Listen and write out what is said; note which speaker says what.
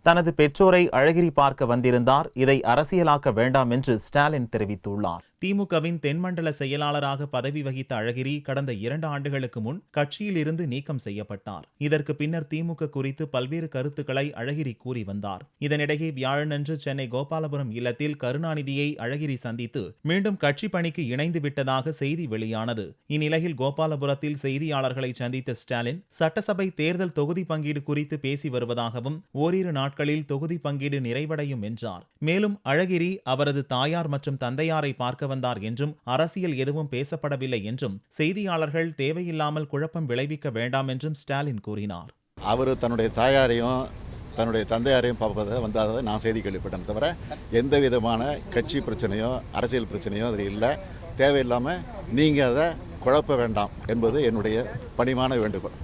Speaker 1: தனது பெற்றோரை அழகிரி பார்க்க வந்திருந்தார். இதை அரசியலாக்க வேண்டாம் என்று ஸ்டாலின் தெரிவித்துள்ளார். திமுகவின் தென்மண்டல செயலாளராக பதவி வகித்த அழகிரி கடந்த 2 ஆண்டுகளுக்கு முன் கட்சியில் இருந்து நீக்கம் செய்யப்பட்டார். இதற்கு பின்னர் திமுக குறித்து பல்வேறு கருத்துக்களை அழகிரி கூறி வந்தார். இதனிடையே வியாழனன்று சென்னை கோபாலபுரம் இல்லத்தில் கருணாநிதியை அழகிரி சந்தித்து மீண்டும் கட்சி பணிக்கு இணைந்து விட்டதாக செய்தி வெளியானது. இந்நிலையில் கோபாலபுரத்தில் செய்தியாளர்களை சந்தித்த ஸ்டாலின் சட்டசபை தேர்தல் தொகுதி பங்கீடு குறித்து பேசி வருவதாகவும் ஓரிரு நாட்களில் தொகுதி பங்கீடு நிறைவடையும் என்றார். மேலும் அழகிரி அவரது தாயார் மற்றும் தந்தையாரை பார்க்க வந்தார் என்றும் அரசியல் எதுவும் பேசப்படவில்லை என்றும் செய்தியாளர்கள் தேவையில்லாமல் குழப்பம் விளைவிக்க வேண்டாம் என்றும் ஸ்டாலின் கூறினார்.
Speaker 2: அவர் தன்னுடைய தாயாரையும் தன்னுடைய தந்தையாரையும் பார்ப்பதை வந்ததை நான் செய்தி கேள்விப்பட்டேன். தவிர எந்த விதமான கட்சி பிரச்சனையோ அரசியல் பிரச்சனையோ அதில் இல்லை. தேவையில்லாமல் நீங்கள் அதை குழப்ப வேண்டாம் என்பது என்னுடைய பணிவான வேண்டுகோள்.